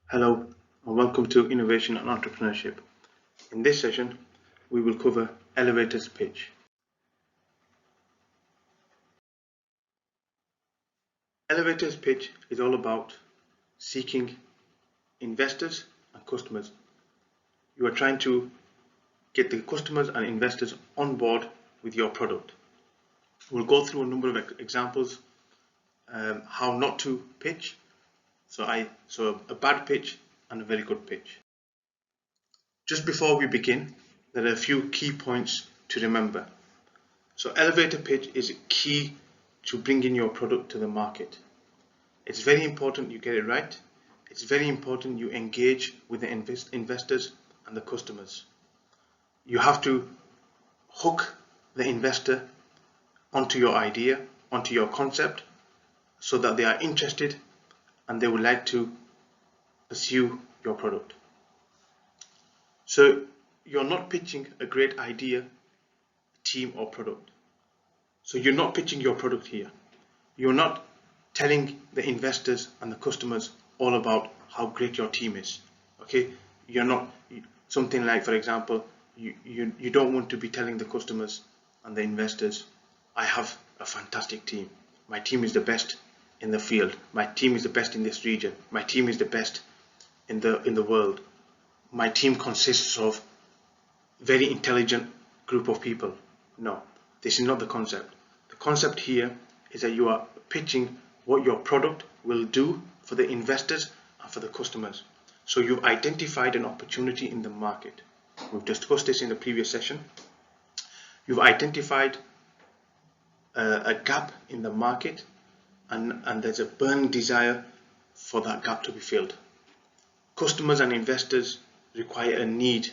Hello and welcome to Innovation and Entrepreneurship. In this session, we will cover elevator's pitch. Elevator's pitch is all about seeking investors and customers. You are trying to get the customers and investors on board with your product. We'll go through a number of examples, how not to pitch. So a bad pitch and a very good pitch. Just before we begin, there are a few key points to remember. So elevator pitch is key to bringing your product to the market. It's very important you get it right. It's very important you engage with the investors and the customers. You have to hook the investor onto your idea, onto your concept, so that they are interested and they would like to pursue your product. So you're not pitching a great idea, team or product. So you're not pitching your product here. You're not telling the investors and the customers all about how great your team is. Okay, you're not something like, for example, you don't want to be telling the customers and the investors, I have a fantastic team. My team is the best in the field. My team is the best in this region. My team is the best in the world. My team consists of very intelligent group of people. No, this is not the concept. The concept here is that you are pitching what your product will do for the investors and for the customers. So you've identified an opportunity in the market. We've discussed this in the previous session. You've identified a gap in the market, and there's a burning desire for that gap to be filled. Customers and investors require a need,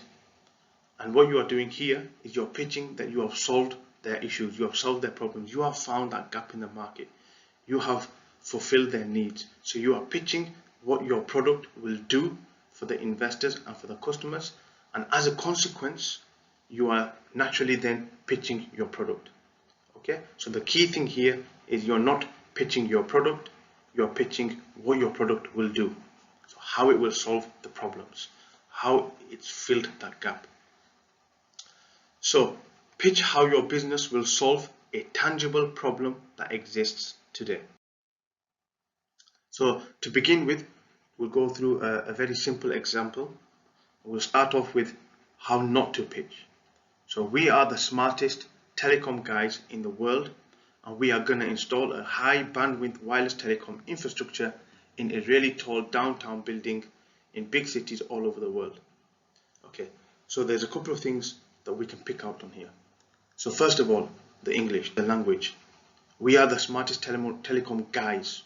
and what you are doing here is you're pitching that you have solved their issues, you have solved their problems, you have found that gap in the market, you have fulfilled their needs. So you are pitching what your product will do for the investors and for the customers, and as a consequence you are naturally then pitching your product. Okay, so the key thing here is you're not pitching your product, you're pitching what your product will do. So how it will solve the problems, how it's filled that gap. So pitch how your business will solve a tangible problem that exists today. So to begin with, we'll go through a very simple example. We'll start off with how not to pitch. So we are the smartest telecom guys in the world, and we are going to install a high bandwidth wireless telecom infrastructure in a really tall downtown building in big cities all over the world. Okay, so there's a couple of things that we can pick out on here. So first of all, the English, the language. We are the smartest telecom guys.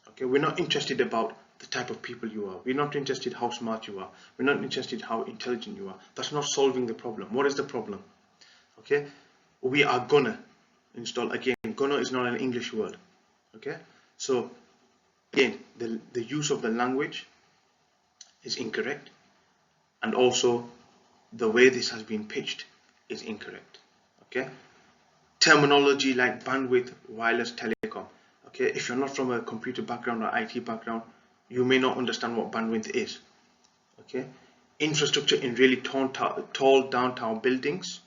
Okay, we're not interested about the type of people you are. We're not interested how smart you are. We're not interested how intelligent you are. That's not solving the problem. What is the problem? Okay, we are gonna install, again, gonna is not an English word. Okay, so again, the use of the language is incorrect, and also the way this has been pitched is incorrect. Okay, terminology like bandwidth, wireless, telecom. Okay, if you're not from a computer background or IT background, you may not understand what bandwidth is. Okay, infrastructure in really tall downtown buildings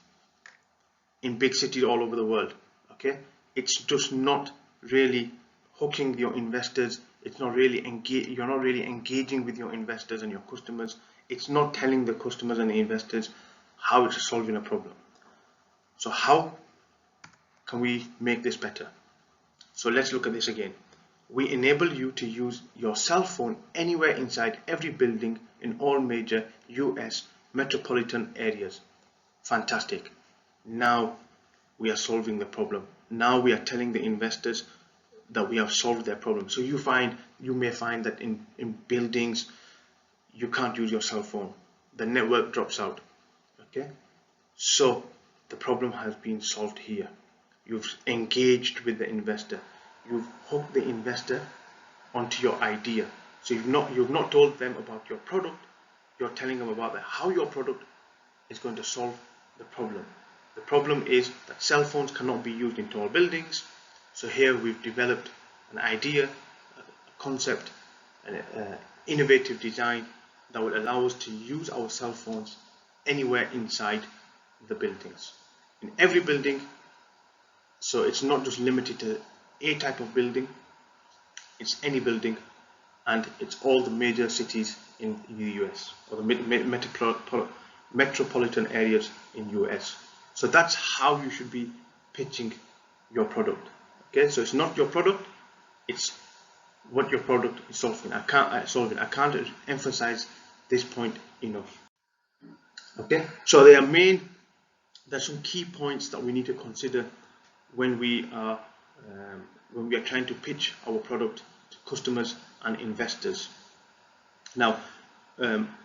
in big cities all over the world. Okay, it's just not really hooking your investors. It's not really you're not really engaging with your investors and your customers. It's not telling the customers and the investors how it's solving a problem. So how can we make this better? So let's look at this again. We enable you to use your cell phone anywhere inside every building in all major US metropolitan areas. Fantastic. Now we are solving the problem. Now we are telling the investors that we have solved their problem. So you may find that in buildings you can't use your cell phone. The network drops out. Okay, so the problem has been solved here. You've engaged with the investor. You've hooked the investor onto your idea. So you've not told them about your product. You're telling them about how your product is going to solve the problem. The problem is that cell phones cannot be used in tall buildings. So here we've developed an idea, a concept, innovative design that will allow us to use our cell phones anywhere inside the buildings. In every building, so it's not just limited to a type of building, it's any building, and it's all the major cities in the US, or the metropolitan areas in US. So that's how you should be pitching your product. Okay, so it's not your product, it's what your product is solving. I can't emphasize this point enough. Okay, so there's some key points that we need to consider when we are trying to pitch our product to customers and investors. Now,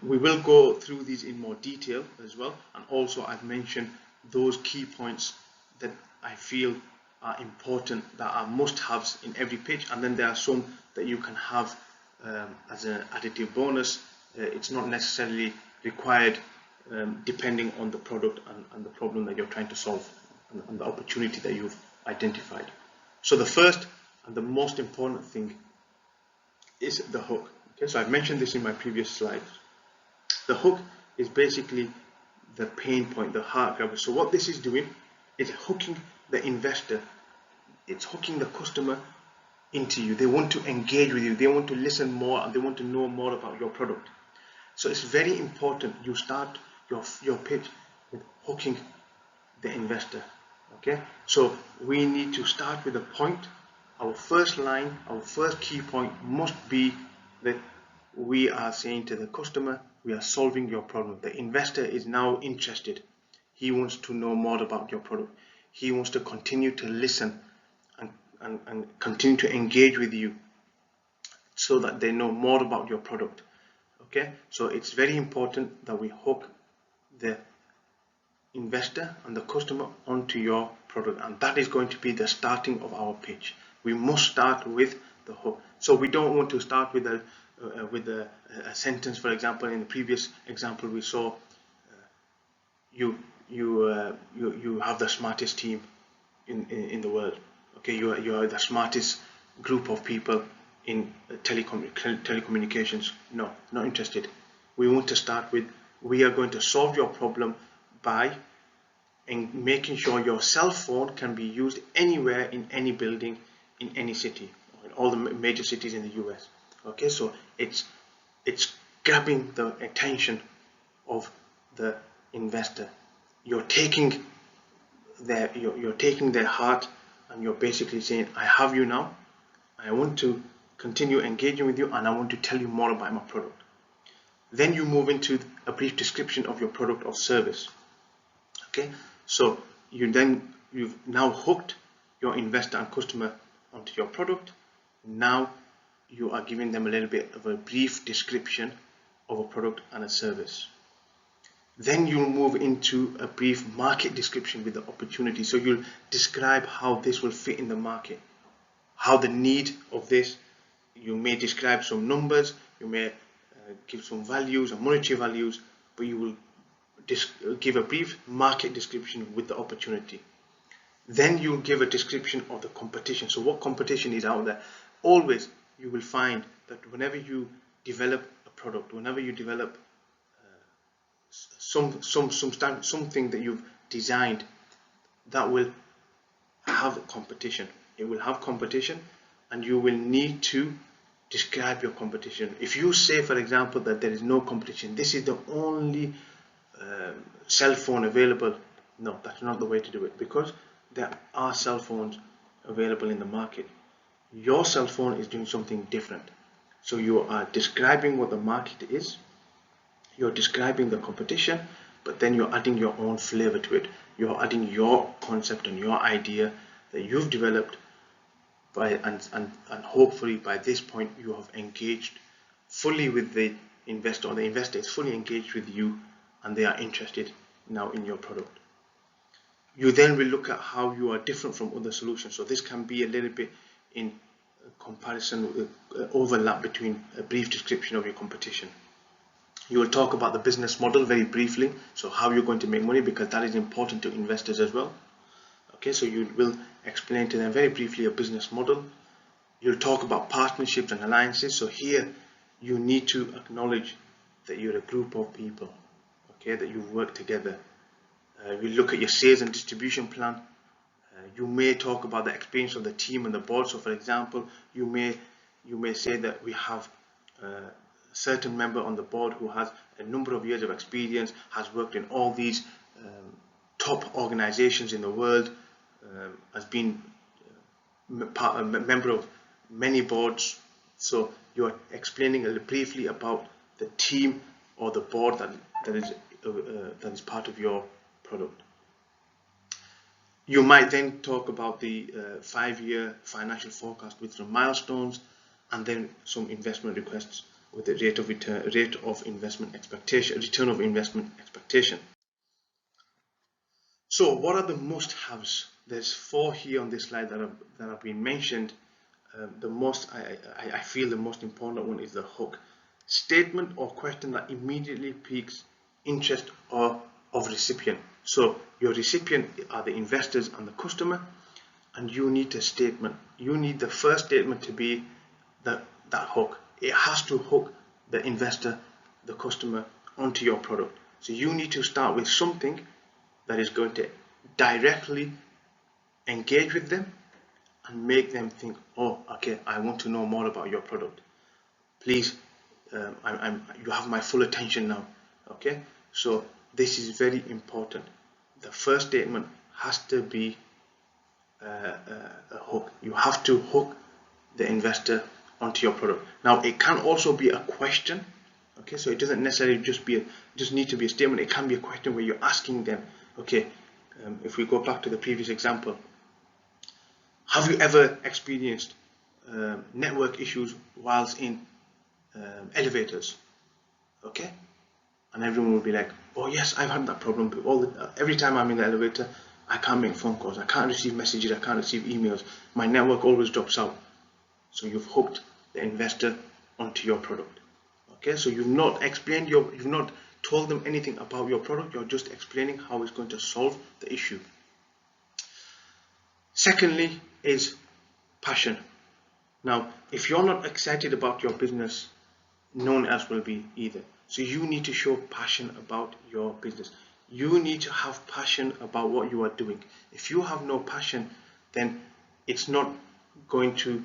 we will go through these in more detail as well, and also I've mentioned those key points that I feel are important, that are must-haves in every pitch, and then there are some that you can have as an additive bonus. It's not necessarily required depending on the product and the problem that you're trying to solve and the opportunity that you've identified. So the first and the most important thing is the hook. Okay, so I've mentioned this in my previous slides. The hook is basically the pain point, the heart grabber. So what this is doing is hooking the investor, it's hooking the customer into you. They want to engage with you, they want to listen more, and they want to know more about your product. So it's very important you start your pitch with hooking the investor. Okay, so we need to start with a point. Our first line, our first key point must be that we are saying to the customer, we are solving your problem. The investor is now interested. He wants to know more about your product. He wants to continue to listen and continue to engage with you so that they know more about your product. Okay, so it's very important that we hook the investor and the customer onto your product, and that is going to be the starting of our pitch. We must start with the hook. So we don't want to start with a sentence. For example, in the previous example we saw, you have the smartest team in the world. Okay, you are the smartest group of people in telecommunications. No, not interested. We want to start with, we are going to solve your problem by making sure your cell phone can be used anywhere in any building in any city, in all the major cities in the US. Okay, so it's grabbing the attention of the investor. You're taking their heart, and you're basically saying, I have you now, I want to continue engaging with you, and I want to tell you more about my product. Then you move into a brief description of your product or service. Okay, so you've now hooked your investor and customer onto your product. Now you are giving them a little bit of a brief description of a product and a service. Then you'll move into a brief market description with the opportunity. So you'll describe how this will fit in the market, how the need of this. You may describe some numbers, you may give some values and monetary values, but you will give a brief market description with the opportunity. Then you'll give a description of the competition. So what competition is out there. Always you will find that whenever you develop a product, whenever you develop something that you've designed, that will have competition. It will have competition, and you will need to describe your competition. If you say, for example, that there is no competition, this is the only cell phone available, no, that's not the way to do it, because there are cell phones available in the market. Your cell phone is doing something different. So you are describing what the market is, you're describing the competition, but then you're adding your own flavor to it. You're adding your concept and your idea that you've developed, and hopefully by this point you have engaged fully with the investor, or the investor is fully engaged with you, and they are interested now in your product. You then will look at how you are different from other solutions. So this can be a little bit in comparison, overlap between a brief description of your competition. You will talk about the business model very briefly, so how you're going to make money, because that is important to investors as well. Okay, so you will explain to them very briefly a business model. You'll talk about partnerships and alliances. So here you need to acknowledge that you're a group of people, okay, that you work together. You look at your sales and distribution plan. You may talk about the experience of the team and the board. So for example, you may say that we have a certain member on the board who has a number of years of experience, has worked in all these top organizations in the world, has been a member of many boards. So you're explaining briefly about the team or the board that is part of your product. You might then talk about the 5-year financial forecast with some milestones, and then some investment requests with the return of investment expectation. So what are the must-haves? There's 4 here on this slide that have been mentioned. I feel the most important one is the hook. Statement or question that immediately piques interest or of recipient. So your recipient are the investors and the customer, and you need a statement. You need the first statement to be that hook. It has to hook the investor, the customer, onto your product. So you need to start with something that is going to directly engage with them and make them think, oh, okay, I want to know more about your product. Please, you have my full attention now. Okay, so this is very important. The first statement has to be a hook. You have to hook the investor onto your product. Now, it can also be a question. Okay, so it doesn't necessarily just need to be a statement. It can be a question where you're asking them, okay, if we go back to the previous example, have you ever experienced network issues whilst in elevators? Okay, and everyone will be like, oh yes, I've had that problem. Every time I'm in the elevator, I can't make phone calls, I can't receive messages, I can't receive emails, my network always drops out. So you've hooked the investor onto your product. Okay, so you've not told them anything about your product, you're just explaining how it's going to solve the issue. Secondly is passion. Now, if you're not excited about your business, no one else will be either. So you need to show passion about your business. You need to have passion about what you are doing. If you have no passion, then it's not going to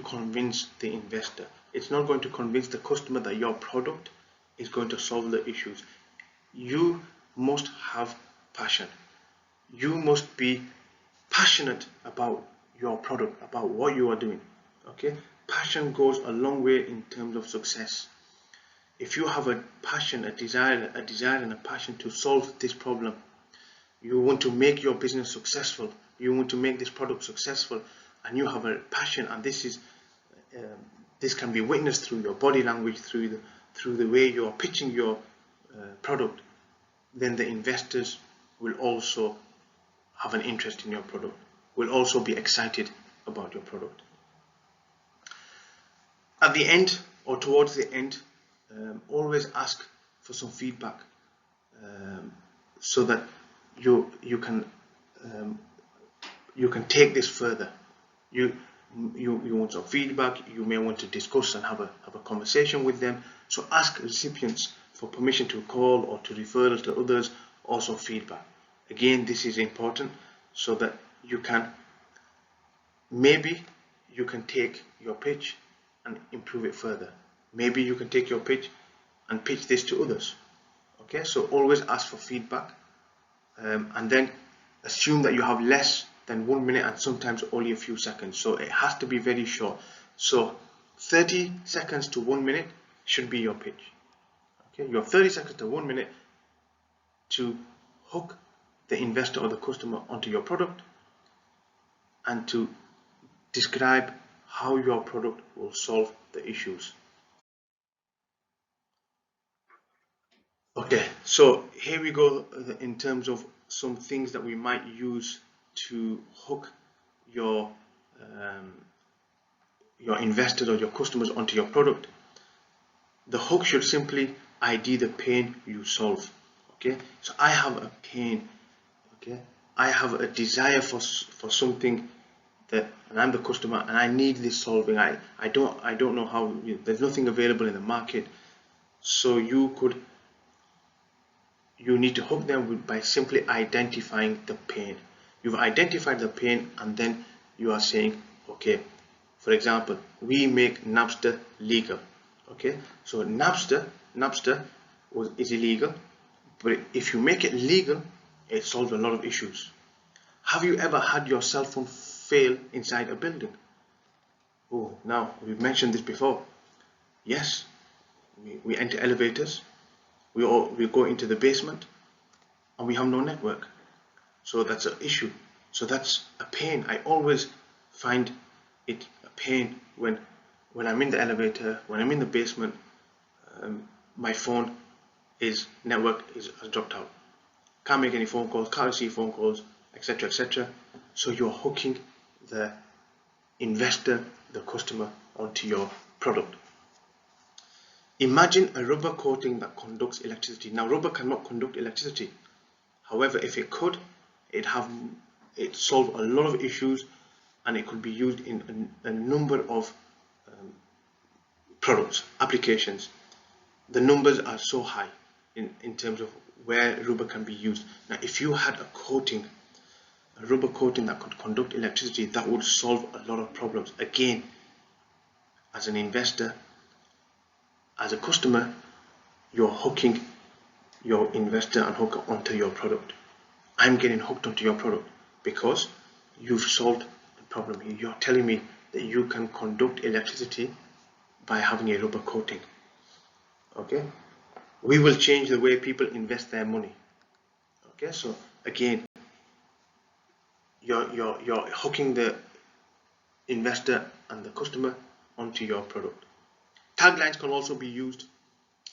convince the investor. It's not going to convince the customer that your product is going to solve the issues. You must have passion. You must be passionate about your product, about what you are doing. Okay, passion goes a long way in terms of success. If you have a passion, a desire and a passion to solve this problem, you want to make your business successful, you want to make this product successful, and you have a passion, and this can be witnessed through your body language, through the way you are pitching your product, then the investors will also have an interest in your product, will also be excited about your product. At the end, or towards the end, always ask for some feedback, so that you can take this further. You want some feedback. You may want to discuss and have a conversation with them. So ask recipients for permission to call or to refer to others, also feedback. Again, this is important so that maybe you can take your pitch and improve it further. Maybe you can take your pitch and pitch this to others. Okay, so always ask for feedback, and then assume that you have less than 1 minute and sometimes only a few seconds. So it has to be very short. So 30 seconds to 1 minute should be your pitch. Okay, you have 30 seconds to 1 minute to hook the investor or the customer onto your product and to describe how your product will solve the issues. Okay, so here we go in terms of some things that we might use to hook your investors or your customers onto your product. The hook should simply ID the pain you solve. Okay, so I have a pain. Okay, I have a desire for something and I'm the customer and I need this solving. I don't know how. There's nothing available in the market. So you need to hook them by simply identifying the pain. You've identified the pain, and then you are saying, okay, for example, we make Napster legal. Okay, so Napster is illegal, but if you make it legal, it solves a lot of issues. Have you ever had your cell phone fail inside a building? Oh, now we've mentioned this before. Yes, we enter elevators, we go into the basement, and we have no network. So that's an issue. So that's a pain. I always find it a pain when I'm in the elevator, when I'm in the basement, my phone network has dropped out. Can't make any phone calls, can't receive phone calls, etc., etc. So you're hooking the investor, the customer, onto your product. Imagine a rubber coating that conducts electricity. Now, rubber cannot conduct electricity. However, if it could, it solve a lot of issues, and it could be used in a number of products, applications. The numbers are so high in terms of where rubber can be used. Now, if you had a rubber coating that could conduct electricity, that would solve a lot of problems. Again, as an investor, as a customer, you're hooking your investor and hook onto your product. I'm getting hooked onto your product because you've solved the problem here. You're telling me that you can conduct electricity by having a rubber coating. Okay, we will change the way people invest their money. Okay, so again, you're hooking the investor and the customer onto your product. Taglines can also be used.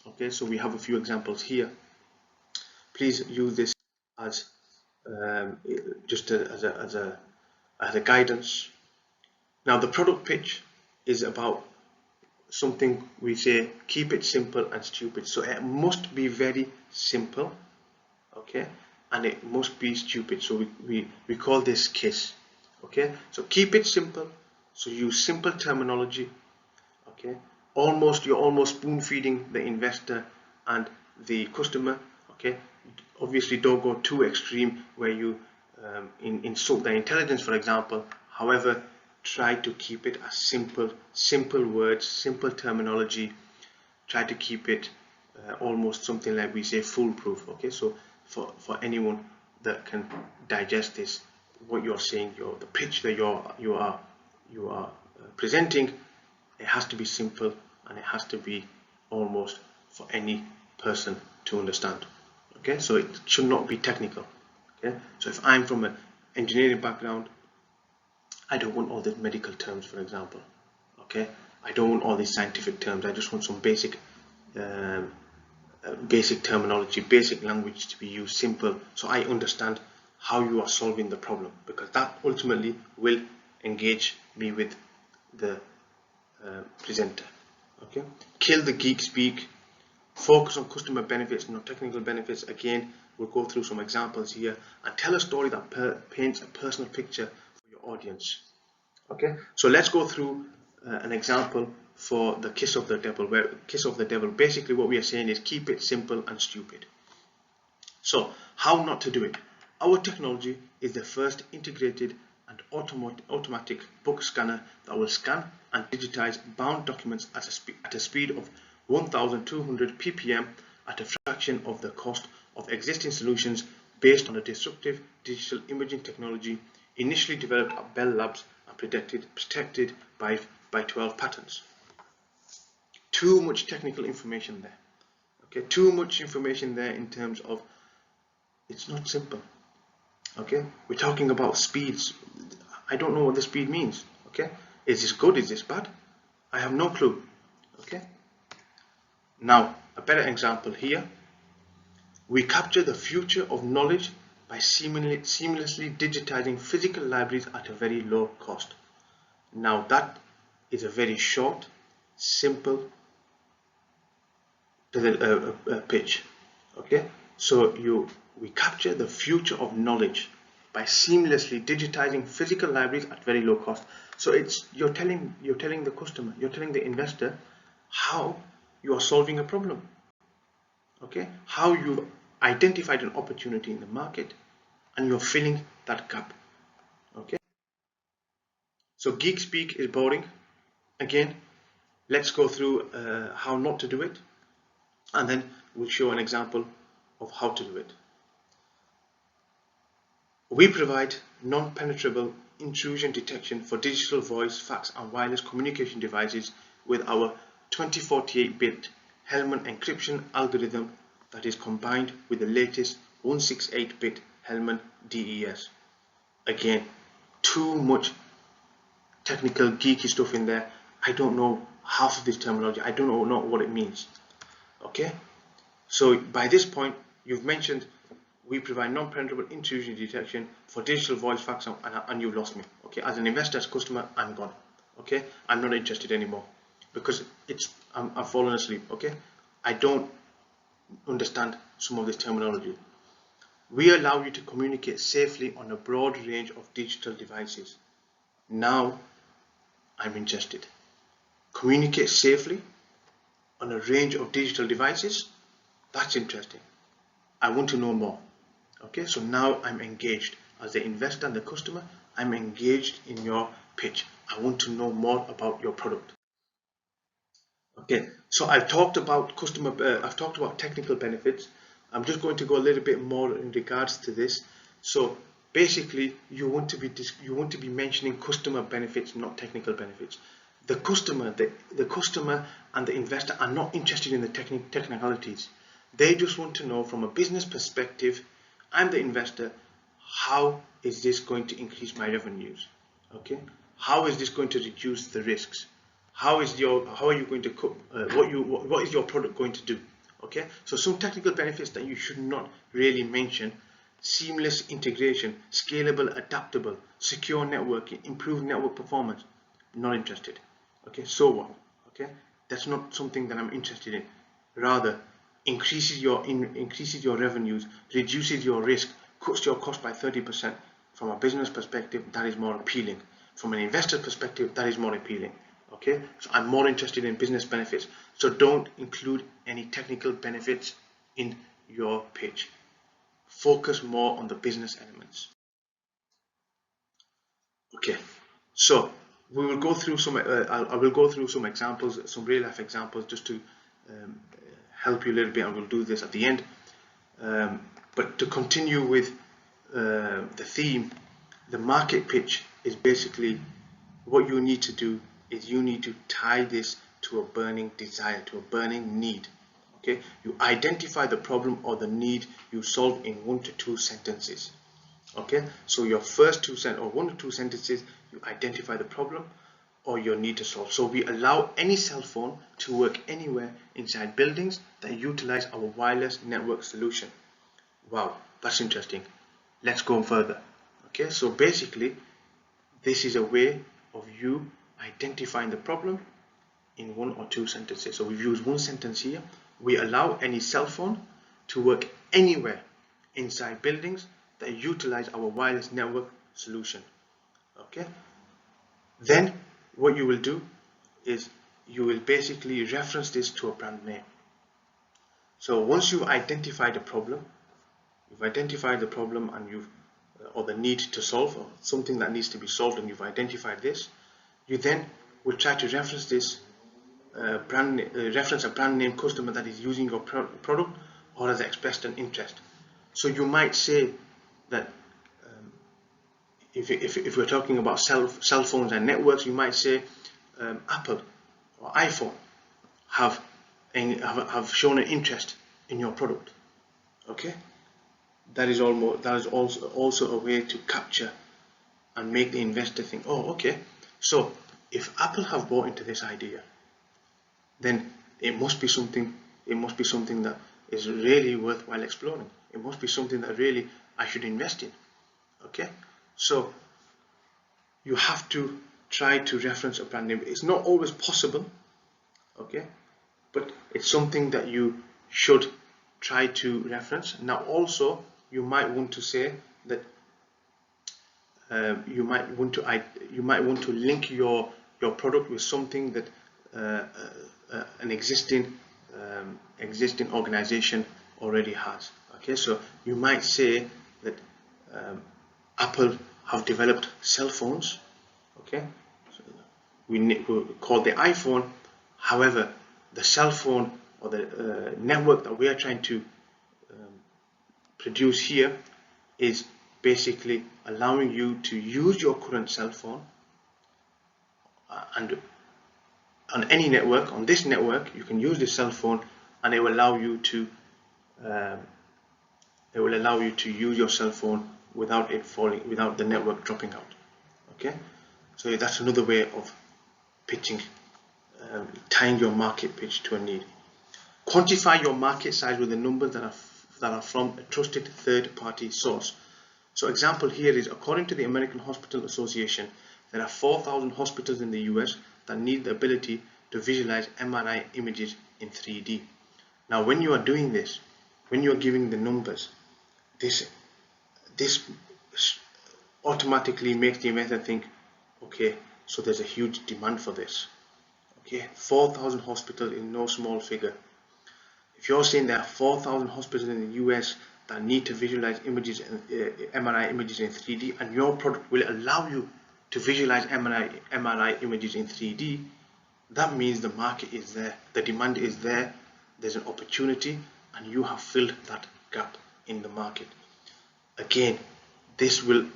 Okay, so we have a few examples here. Please use this as as a guidance. Now, the product pitch is about something we say, keep it simple and stupid. So it must be very simple, okay, and it must be stupid. So we call this KISS. Okay, so keep it simple. So use simple terminology. Okay, you're almost spoon feeding the investor and the customer. Okay, obviously don't go too extreme where you insult their intelligence, for example. However, try to keep it as simple words, simple terminology. Try to keep it almost something like we say foolproof. Okay, so for anyone that can digest this, what you're saying, the pitch that you are presenting, it has to be simple, and it has to be almost for any person to understand. Okay, so it should not be technical. Okay, so if I'm from an engineering background, I don't want all the medical terms, for example. Okay, I don't want all these scientific terms. I just want some basic terminology, basic language to be used, simple, so I understand how you are solving the problem, because that ultimately will engage me with the presenter. Okay, kill the geek speak. Focus on customer benefits, not technical benefits. Again, we'll go through some examples here and tell a story that paints a personal picture for your audience. Okay, so let's go through an example for the kiss of the devil. Basically what we are saying is keep it simple and stupid. So how not to do it? Our technology is the first integrated and automatic book scanner that will scan and digitize bound documents at a speed of 1200 ppm at a fraction of the cost of existing solutions, based on a disruptive digital imaging technology initially developed at Bell Labs and protected by 12 patents. Too much technical information there. Okay, too much information there in terms of it's not simple. Okay, we're talking about speeds. I don't know what the speed means. Okay, is this good? Is this bad? I have no clue. Okay, now a better example here. We capture the future of knowledge by seamlessly digitizing physical libraries at a very low cost. Now that is a very short, simple pitch. Okay, so we capture the future of knowledge. by seamlessly digitizing physical libraries at very low cost. So you're telling the customer, you're telling the investor how you are solving a problem. Okay, how you've identified an opportunity in the market and you're filling that gap. Okay, so geek speak is boring. Again, let's go through how not to do it, and then we'll show an example of how to do it. We provide non-penetrable intrusion detection for digital voice, fax and wireless communication devices with our 2048-bit Hellman encryption algorithm that is combined with the latest 168-bit Hellman DES. Again, too much technical geeky stuff in there. I don't know half of this terminology. I don't know what it means. Okay, so by this point you've mentioned we provide non-penetrable intrusion detection for digital voice, fax, and you've lost me. Okay, as an investor, as a customer, I'm gone. Okay, I'm not interested anymore because I've fallen asleep. Okay, I don't understand some of this terminology. We allow you to communicate safely on a broad range of digital devices. Now I'm interested. Communicate safely on a range of digital devices. That's interesting. I want to know more. Okay, so now I'm engaged as the investor and the customer. I'm engaged in your pitch. I want to know more about your product. Okay, so I've talked about I've talked about technical benefits. I'm just going to go a little bit more in regards to this. So basically, you want to be mentioning customer benefits, not technical benefits. The customer and the investor are not interested in the technicalities. They just want to know from a business perspective. I'm the investor. How is this going to increase my revenues? Okay. How is this going to reduce the risks? How are you going to what is your product going to do? Okay. So some technical benefits that you should not really mention: seamless integration, scalable, adaptable, secure networking, improved network performance. Not interested. Okay. So what? Okay. That's not something that I'm interested in. Rather, increases your revenues, reduces your risk, cuts your cost by 30%. From a business perspective, that is more appealing. From an investor perspective, that is more appealing. Okay, so I'm more interested in business benefits. So don't include any technical benefits in your pitch. Focus more on the business elements. Okay, so we will go through some. I will go through some examples, some real life examples, just to help you a little bit, and we'll do this at the end. But to continue with the theme, the market pitch is basically what you need to do is you need to tie this to a burning desire, to a burning need. Okay, you identify the problem or the need you solve in 1 to 2 sentences. Okay, so your first 1 to 2 sentences, you identify the problem or your need to solve. So we allow any cell phone to work anywhere inside buildings that utilize our wireless network solution. Wow, that's interesting. Let's go further. Okay, so basically this is a way of you identifying the problem in 1 or 2 sentences. So we've used 1 sentence here. We allow any cell phone to work anywhere inside buildings that utilize our wireless network solution. Okay, then what you will do is you will basically reference this to a brand name. So once you've identified a problem, and you've or the need to solve, or something that needs to be solved, and you've identified this, you then will try to reference this reference a brand name customer that is using your product or has expressed an interest. So you might say that if we're talking about cell phones and networks, you might say Apple or iPhone have shown an interest in your product. Okay, that is also a way to capture and make the investor think, oh, okay, so if Apple have bought into this idea, then it must be something that is really worthwhile exploring. It must be something that really I should invest in. Okay, so you have to try to reference a brand name. It's not always possible, okay, but it's something that you should try to reference. Now also you might want to say that you might want to link your product with something that an existing organization already has. Okay, so you might say that Apple have developed cell phones. Okay, so we call the iPhone. However, the cell phone or the network that we are trying to produce here is basically allowing you to use your current cell phone and on any network. On this network, you can use the cell phone, and it will allow you to use your cell phone without the network dropping out. Okay, so that's another way of pitching, tying your market pitch to a need. Quantify your market size with the numbers that are from a trusted third-party source. So example here is, according to the American Hospital Association, there are 4,000 hospitals in the US that need the ability to visualize MRI images in 3D. Now when you are doing this, when you are giving the numbers, this automatically makes the investor think, okay, so there's a huge demand for this. Okay, 4,000 hospitals is no small figure. If you're saying there are 4,000 hospitals in the US that need to visualize images, MRI images in 3D, and your product will allow you to visualize MRI images in 3D, that means the market is there, the demand is there, there's an opportunity, and you have filled that gap in the market. Again, this will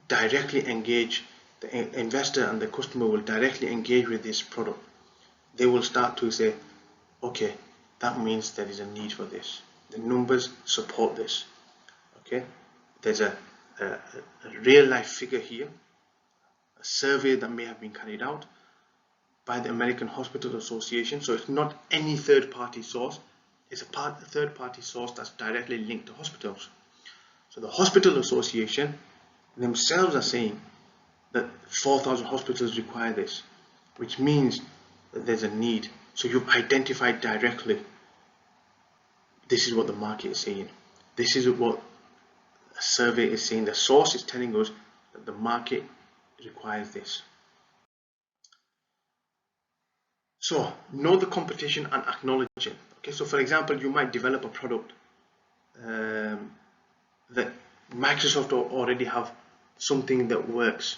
directly engage the investor, and the customer will directly engage with this product. They will start to say, okay, that means there is a need for this. The numbers support this. Okay, there's a real life figure here, a survey that may have been carried out by the American Hospital Association. So it's not any third-party source, it's a third-party source that's directly linked to hospitals. So the Hospital Association themselves are saying that 4,000 hospitals require this, which means that there's a need. So you've identified directly, this is what the market is saying, this is what a survey is saying, the source is telling us that the market requires this. So know the competition and acknowledge it. Okay, so for example, you might develop a product that Microsoft already have something that works,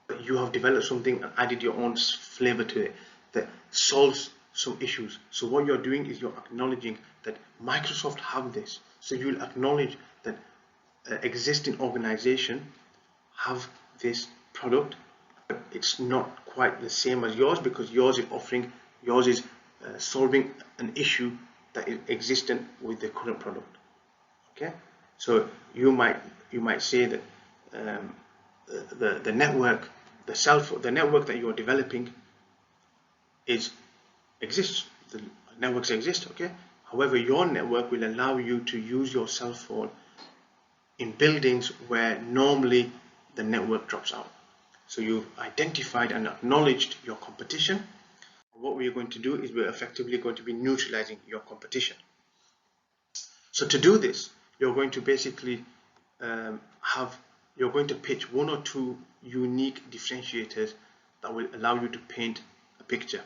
but you have developed something and added your own flavor to it that solves some issues. So what you're doing is you're acknowledging that Microsoft have this. So you'll acknowledge that existing organization have this product, but it's not quite the same as yours, because yours is solving an issue that is existent with the current product. Okay, so you might say that the network, the network that you are developing exists. The networks exist. Okay, however, your network will allow you to use your cell phone in buildings where normally the network drops out. So you've identified and acknowledged your competition. What we are going to do is we're effectively going to be neutralizing your competition. So to do this, you're going to basically you're going to pitch one or two unique differentiators that will allow you to paint a picture.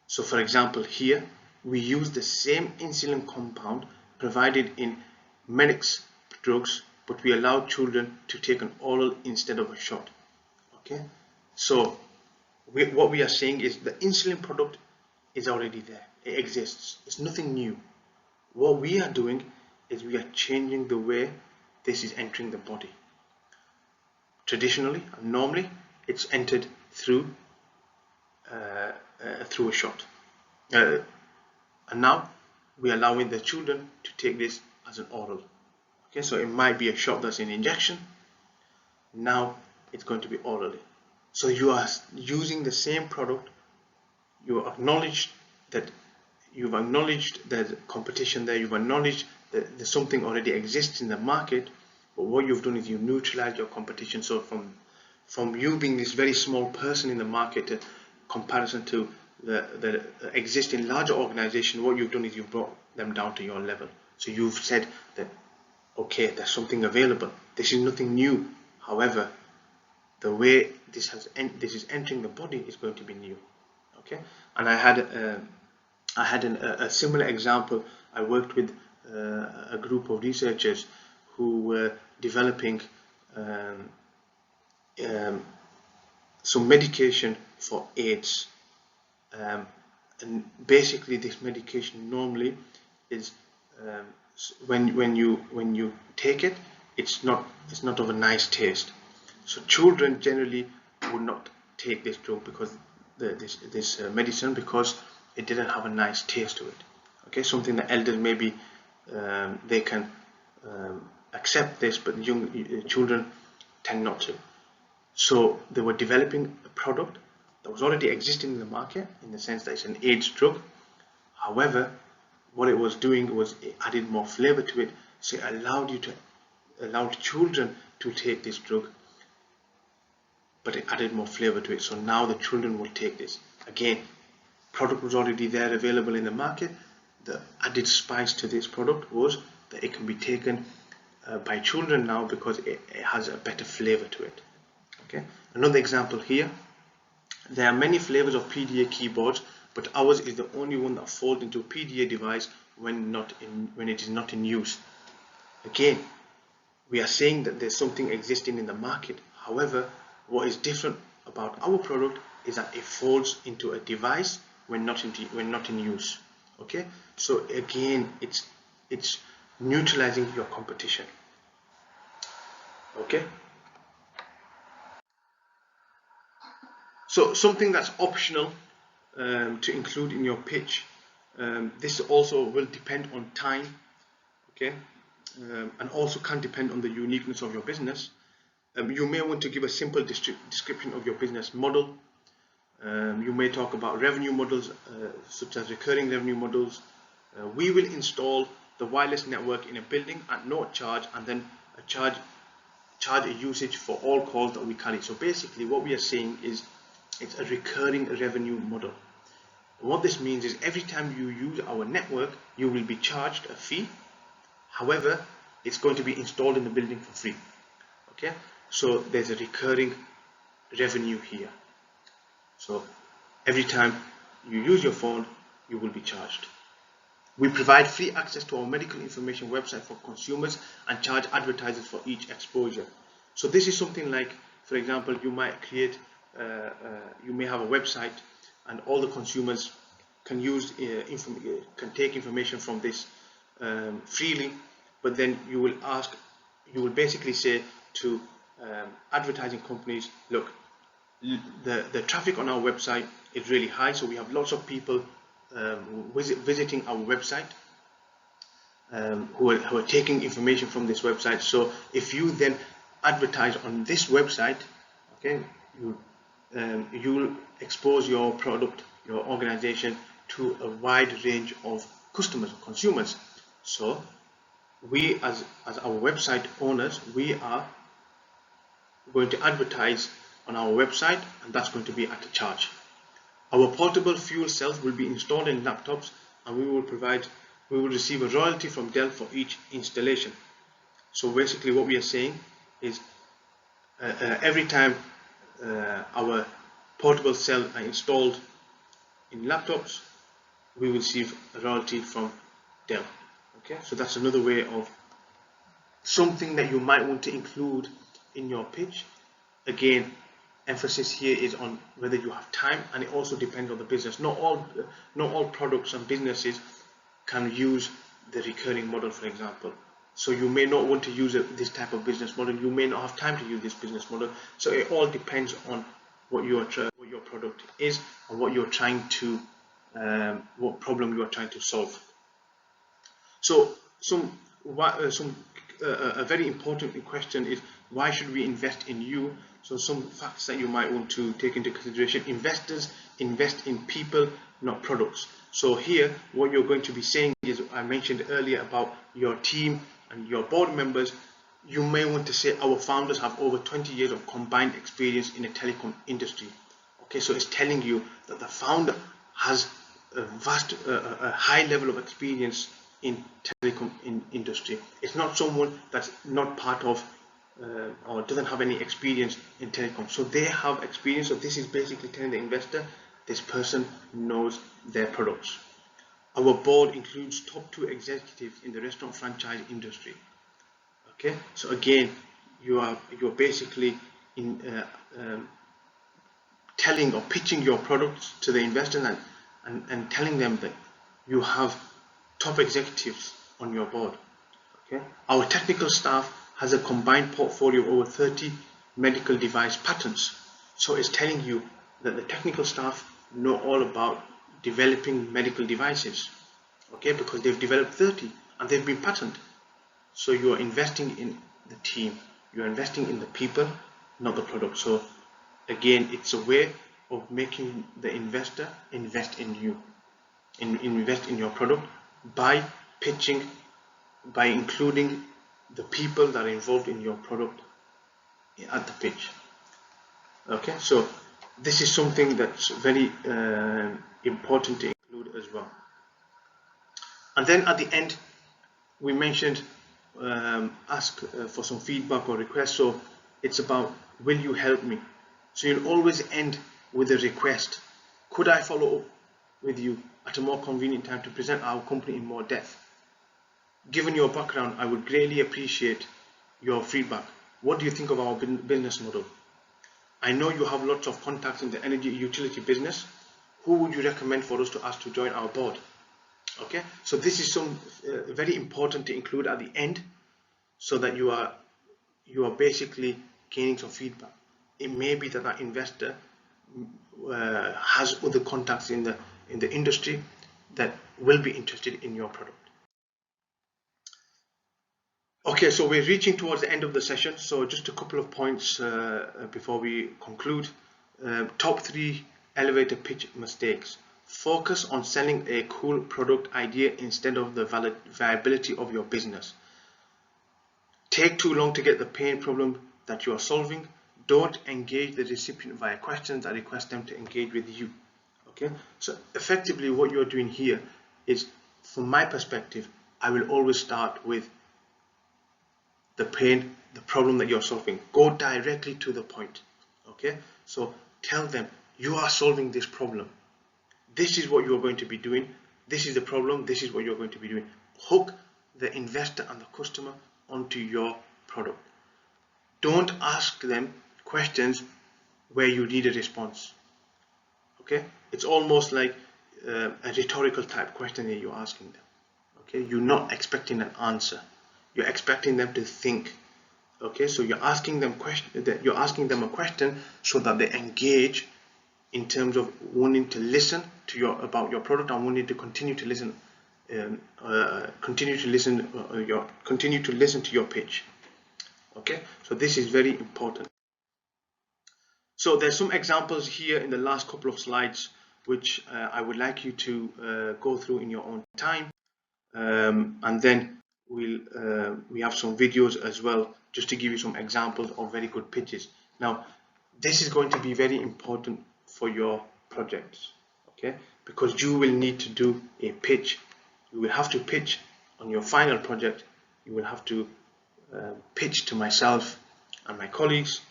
So for example, here we use the same insulin compound provided in Medix drugs, but we allow children to take an oral instead of a shot. Okay, so what we are saying is the insulin product is already there, it exists, it's nothing new. What we are doing is we are changing the way this is entering the body. Traditionally and normally it's entered through a shot, and now we are allowing the children to take this as an oral. Okay, so it might be a shot that's an injection, now it's going to be orally. So you are using the same product, you acknowledge that you've acknowledged there's competition there, you've acknowledged that there's something already exists in the market, but what you've done is you neutralize your competition. So from you being this very small person in the market in comparison to the existing larger organization, what you've done is you've brought them down to your level. So you've said that, okay, there's something available, this is nothing new, However, the way this is entering the body is going to be new. Okay, and I had a similar example. I worked with a group of researchers who were developing um, um, some medication for AIDS, and basically this medication normally is when you take it, it's not of a nice taste. So children generally would not take this drug because this medicine, because it didn't have a nice taste to it. Okay, something that elders maybe they can accept this, but young children tend not to. So they were developing a product that was already existing in the market, in the sense that it's an AIDS drug. However, what it was doing was it added more flavor to it, so it allowed children to take this drug, but it added more flavor to it. So now the children will take this. Again, product was already there available in the market. The added spice to this product was that it can be taken by children now because it has a better flavor to it. Okay. Another example here. There are many flavors of PDA keyboards, but ours is the only one that folds into a PDA device when it is not in use. Again, we are saying that there's something existing in the market. However, what is different about our product is that it folds into a device when not in use. Okay, so again, it's neutralizing your competition. Okay. So something that's optional to include in your pitch. This also will depend on time, okay, and also can depend on the uniqueness of your business. You may want to give a simple description of your business model. You may talk about revenue models, such as recurring revenue models. We will install the wireless network in a building at no charge, and then charge a usage for all calls that we carry. So basically what we are saying is it's a recurring revenue model. What this means is every time you use our network, you will be charged a fee. However, it's going to be installed in the building for free. Okay, so there's a recurring revenue here. So every time you use your phone, you will be charged. We provide free access to our medical information website for consumers and charge advertisers for each exposure. So this is something like, for example, you might create, you may have a website, and all the consumers can can take information from this freely. But then you will basically say to advertising companies, look, the traffic on our website is really high, so we have lots of people visiting our website, who are taking information from this website. So if you then advertise on this website, okay, you will expose your product, your organization, to a wide range of customers, consumers. So we as our website owners, we are going to advertise on our website, and that's going to be at a charge. Our portable fuel cells will be installed in laptops, and we will receive a royalty from Dell for each installation. So basically what we are saying is every time our portable cells are installed in laptops, we will receive a royalty from Dell. Okay, so that's another way of something that you might want to include in your pitch. Again, emphasis here is on whether you have time, and it also depends on the business. Not all products and businesses can use the recurring model, for example. So you may not want to use this type of business model. You may not have time to use this business model. So it all depends on what your product is and what you're trying to, what problem you are trying to solve. So a very important question is, why should we invest in you? So some facts that you might want to take into consideration: investors invest in people, not products. So here what you're going to be saying is, I mentioned earlier about your team and your board members. You may want to say our founders have over 20 years of combined experience in the telecom industry. Okay, so it's telling you that the founder has a high level of experience in telecom industry. It's not someone that's not part of or doesn't have any experience in telecom. So they have experience. So this is basically telling the investor this person knows their products. Our board includes top 2 executives in the restaurant franchise industry. Okay, so again, you're basically in telling or pitching your products to the investors and telling them that you have top executives on your board. Okay, our technical staff has a combined portfolio of over 30 medical device patents. So it's telling you that the technical staff know all about developing medical devices. Okay, because they've developed 30 and they've been patented. So you are investing in the team, you are investing in the people, not the product. So again, it's a way of making the investor invest in you, invest in your product by pitching, by including the people that are involved in your product at the pitch. Okay, so this is something that's very important to include as well. And then at the end, we mentioned ask for some feedback or request. So it's about, will you help me? So you'll always end with a request. Could I follow up with you at a more convenient time to present our company in more depth? Given your background, I would greatly appreciate your feedback. What do you think of our business model? I know you have lots of contacts in the energy utility business. Who would you recommend for us to ask to join our board? Okay, so this is some very important to include at the end, so that you are basically gaining some feedback. It may be that that investor has other contacts in the industry that will be interested in your product. Okay, so we're reaching towards the end of the session. So just a couple of points before we conclude. Top 3 elevator pitch mistakes. Focus on selling a cool product idea instead of the viability of your business. Take too long to get the pain problem that you are solving. Don't engage the recipient via questions that request them to engage with you. Okay, so effectively what you're doing here is, from my perspective, I will always start with the pain, the problem that you're solving. Go directly to the point. Okay, so tell them you are solving this problem. This is what you're going to be doing. This is the problem. This is what you're going to be doing. Hook the investor and the customer onto your product. Don't ask them questions where you need a response. Okay, it's almost like a rhetorical type question that you're asking them. Okay, you're not expecting an answer. You're expecting them to think. Okay, so you're asking them a question so that they engage in terms of wanting to listen to about your product and wanting to continue to listen, continue to listen to your pitch. Okay, so this is very important. So there's some examples here in the last couple of slides which I would like you to go through in your own time, and then we have some videos as well just to give you some examples of very good pitches. Now this is going to be very important for your projects, okay, because you will need to do a pitch. You will have to pitch on your final project. You will have to pitch to myself and my colleagues,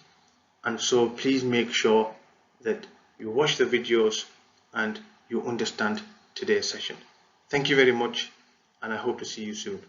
and so please make sure that you watch the videos and you understand today's session. Thank you very much, and I hope to see you soon.